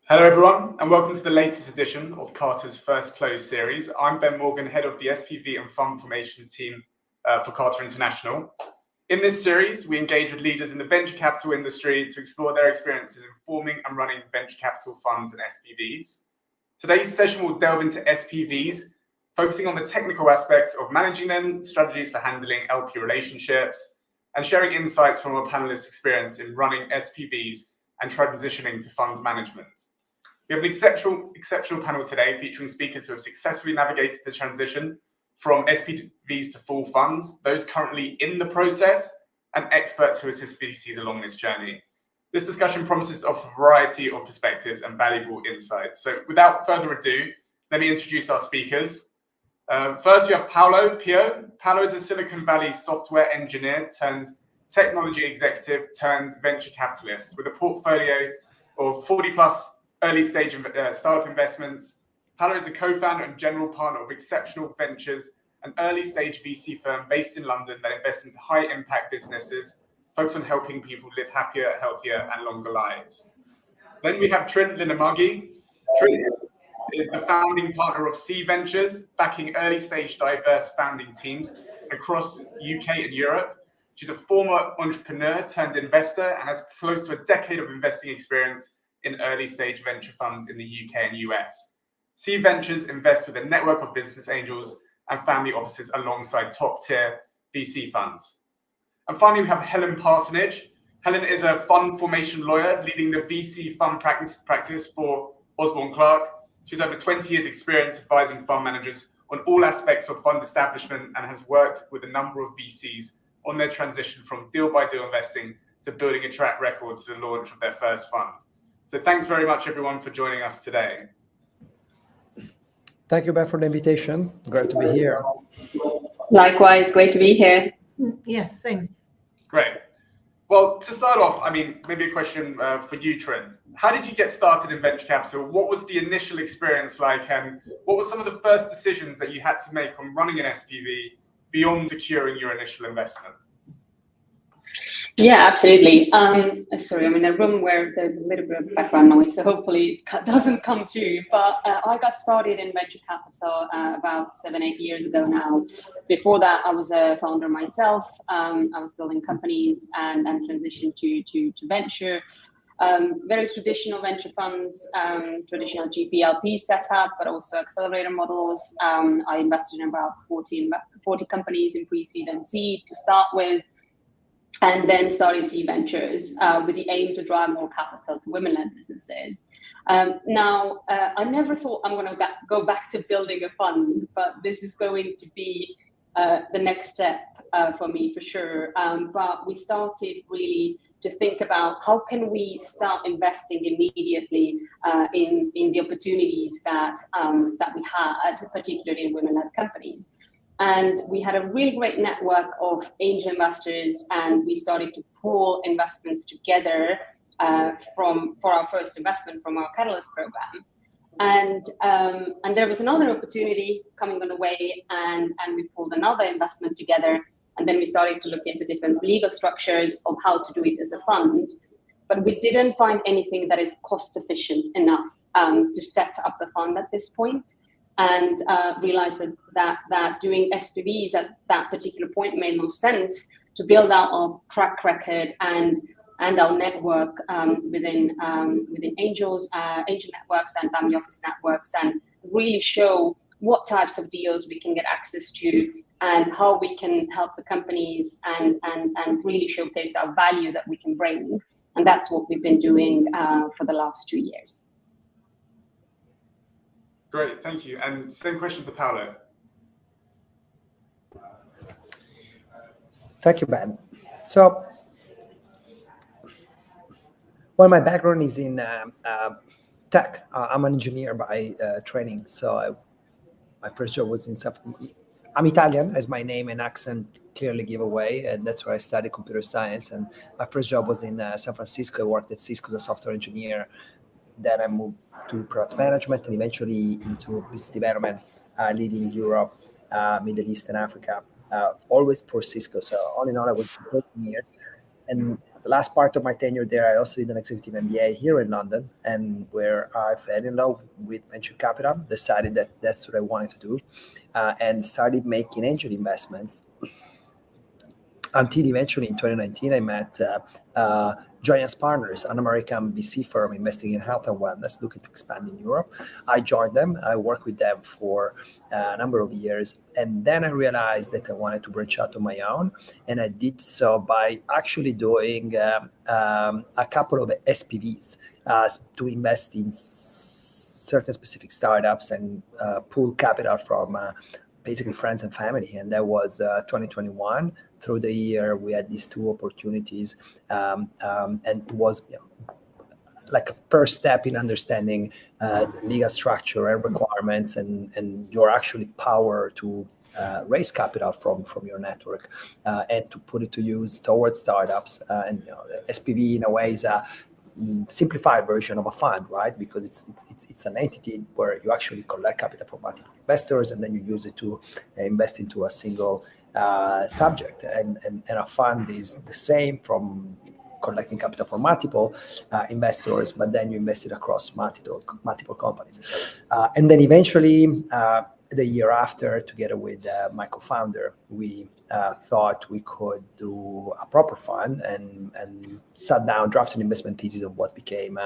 Hello everyone, and welcome to the latest edition of Carta's First Close series. I'm Ben Morgan, head of the SPV and fund formations team for Carta International. In this series, we engage with leaders in the venture capital industry to explore their experiences in forming and running venture capital funds and SPVs. Today's session will delve into SPVs, focusing on the technical aspects of managing them, strategies for handling LP relationships, and sharing insights from our panelists' experience in running SPVs and transitioning to fund management. We have an exceptional panel today featuring speakers who have successfully navigated the transition from SPVs to full funds, those currently in the process, and experts who assist VCs along this journey. This discussion promises to offer a variety of perspectives and valuable insights. So without further ado, let me introduce our speakers. First, we have Paolo Pio. Paolo is a Silicon Valley software engineer turned technology executive turned venture capitalist with a portfolio of 40+ early stage startup investments. Paolo is a co-founder and general partner of Exceptional Ventures, an early stage VC firm based in London that invests into high impact businesses, focused on helping people live happier, healthier and longer lives. Then we have Trinh Linamagi. Trinh is the founding partner of C Ventures, backing early stage diverse founding teams across UK and Europe. She's a former entrepreneur turned investor and has close to a decade of investing experience in early stage venture funds in the UK and US. C Ventures invests with a network of business angels and family offices alongside top tier VC funds. And finally, we have Helen Parsonage. Helen is a fund formation lawyer leading the VC fund practice for Osborne Clarke. She's over 20 years experience advising fund managers on all aspects of fund establishment and has worked with a number of VCs on their transition from deal by deal investing to building a track record to the launch of their first fund. So thanks very much, everyone, for joining us today. Thank you, Ben, for the invitation. Great to be here. Likewise, great to be here. Yes, same. Great. Well, to start off, maybe a question for you, Trinh. How did you get started in venture capital? What was the initial experience like, and what were some of the first decisions that you had to make on running an SPV beyond securing your initial investment? Yeah, absolutely. Sorry, I'm in a room where there's a little bit of background noise, so hopefully it doesn't come through. But I got started in venture capital about 7-8 years ago now. Before that, I was a founder myself. I was building companies and transitioned to venture. Very traditional venture funds, traditional GP/LP setup, but also accelerator models. I invested in about 40 companies in pre-seed and seed to start with, and then started C Ventures with the aim to drive more capital to women-led businesses. Now, I never thought I'm going to go back to building a fund, but this is going to be the next step for me for sure. But we started really to think about how can we start investing immediately in the opportunities that we had, particularly in women-led companies. And we had a really great network of angel investors, and we started to pool investments together for our first investment from our Panelist program. And there was another opportunity coming on the way, and we pulled another investment together. And then we started to look into different legal structures of how to do it as a fund. But we didn't find anything that is cost efficient enough to set up the fund at this point. And realized that doing SPVs at that particular point made no sense to build out our track record and our network within angel networks and family office networks, and really show what types of deals we can get access to and how we can help the companies and really showcase our value that we can bring. And that's what we've been doing for the last 2 years. Great, thank you. And same question to Paolo. Thank you, Ben. So, well, my background is in tech. I'm an engineer by training. So my first job was in I'm Italian, as my name and accent clearly give away, and that's where I studied computer science. And my first job was in San Francisco. I worked at Cisco as a software engineer. Then I moved to product management and eventually into business development, leading Europe, Middle East, and Africa, always for Cisco. So all in all, I was 13 years. And the last part of my tenure there, I also did an executive MBA here in London, and where I fell in love with venture capital, decided that that's what I wanted to do, and started making angel investments. Until eventually in 2019, I met Giants Partners, an American VC firm investing in health and wellness, looking to expand in Europe. I joined them. I worked with them for a number of years. And then I realized that I wanted to branch out on my own. And I did so by actually doing a couple of SPVs to invest in certain specific startups and pool capital from basically friends and family. And that was 2021. Through the year, we had these two opportunities, and it was like a first step in understanding legal structure and requirements, and your actually power to raise capital from your network and to put it to use towards startups. And SPV in a way is a simplified version of a fund, right? Because it's an entity where you actually collect capital from multiple investors, and then you use it to invest into a single subject. And a fund is the same, from collecting capital from multiple investors, but then you invest it across multiple companies. And then eventually, the year after, together with my co-founder, we thought we could do a proper fund, and sat down, drafted an investment thesis of what became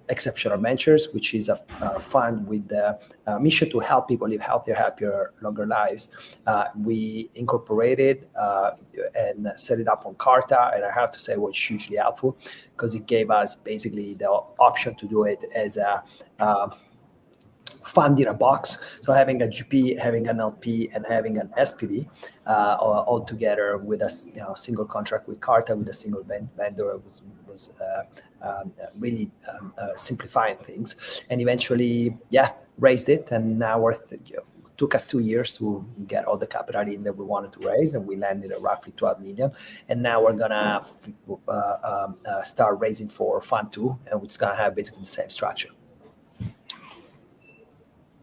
Exceptional Ventures, which is a fund with the mission to help people live healthier, happier, longer lives. We incorporated and set it up on Carta, and I have to say it was hugely helpful, because it gave us basically the option to do it as a fund in a box. So having a GP, having an LP, and having an SPV all together with a single contract with Carta, with a single vendor, was really simplifying things. And eventually, raised it, and now took us 2 years to get all the capital in that we wanted to raise, and we landed at roughly 12 million. And now we're gonna start raising for Fund 2, and it's gonna have basically the same structure.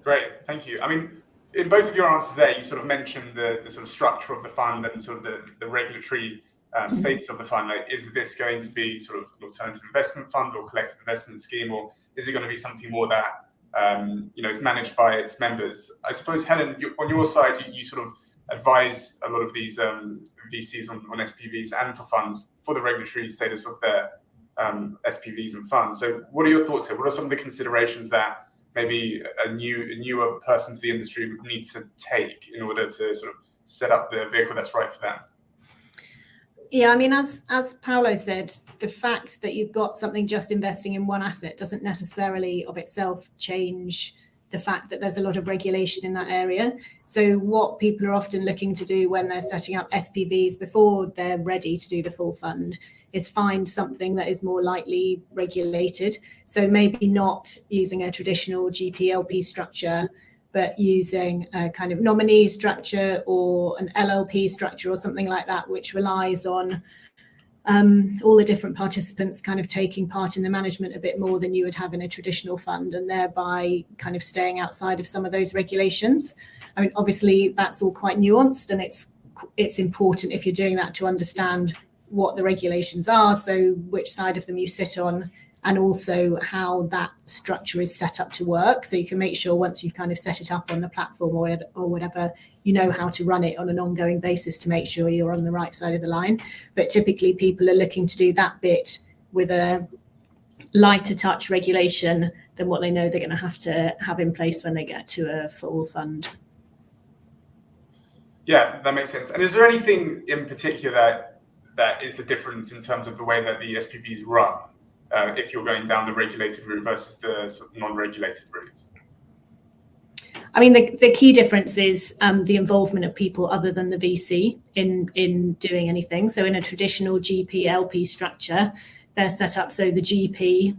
Great, thank you. I mean, in both of your answers there, you sort of mentioned the sort of structure of the fund and sort of the regulatory status of the fund. Like, is this going to be sort of an alternative investment fund or collective investment scheme, or is it going to be something more that is managed by its members? I suppose, Helen, on your side, you sort of advise a lot of these VCs on SPVs and for funds for the regulatory status of their SPVs and funds. So what are your thoughts here? What are some of the considerations that maybe a newer person to the industry would need to take in order to sort of set up the vehicle that's right for them? Yeah, I mean, as Paolo said, the fact that you've got something just investing in one asset doesn't necessarily of itself change the fact that there's a lot of regulation in that area. So what people are often looking to do when they're setting up SPVs before they're ready to do the full fund is find something that is more lightly regulated. So maybe not using a traditional GP-LP structure, but using a kind of nominee structure or an LLP structure or something like that, which relies on all the different participants kind of taking part in the management a bit more than you would have in a traditional fund, and thereby kind of staying outside of some of those regulations. I mean, obviously that's all quite nuanced, and it's important if you're doing that to understand what the regulations are, so which side of them you sit on, and also how that structure is set up to work. So you can make sure once you've kind of set it up on the platform or whatever, you know how to run it on an ongoing basis to make sure you're on the right side of the line. But typically people are looking to do that bit with a lighter touch regulation than what they know they're going to have in place when they get to a full fund. Yeah, that makes sense. And is there anything in particular that is the difference in terms of the way that the SPVs run, if you're going down the regulated route versus the sort of non-regulated route? I mean, the key difference is the involvement of people other than the VC in doing anything. So in a traditional GP-LP structure, they're set up so the GP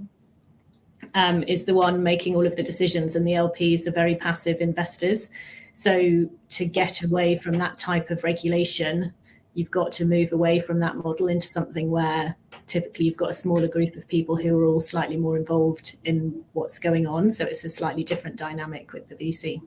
is the one making all of the decisions, and the LPs are very passive investors. So to get away from that type of regulation, you've got to move away from that model into something where typically you've got a smaller group of people who are all slightly more involved in what's going on. So it's a slightly different dynamic with the VC.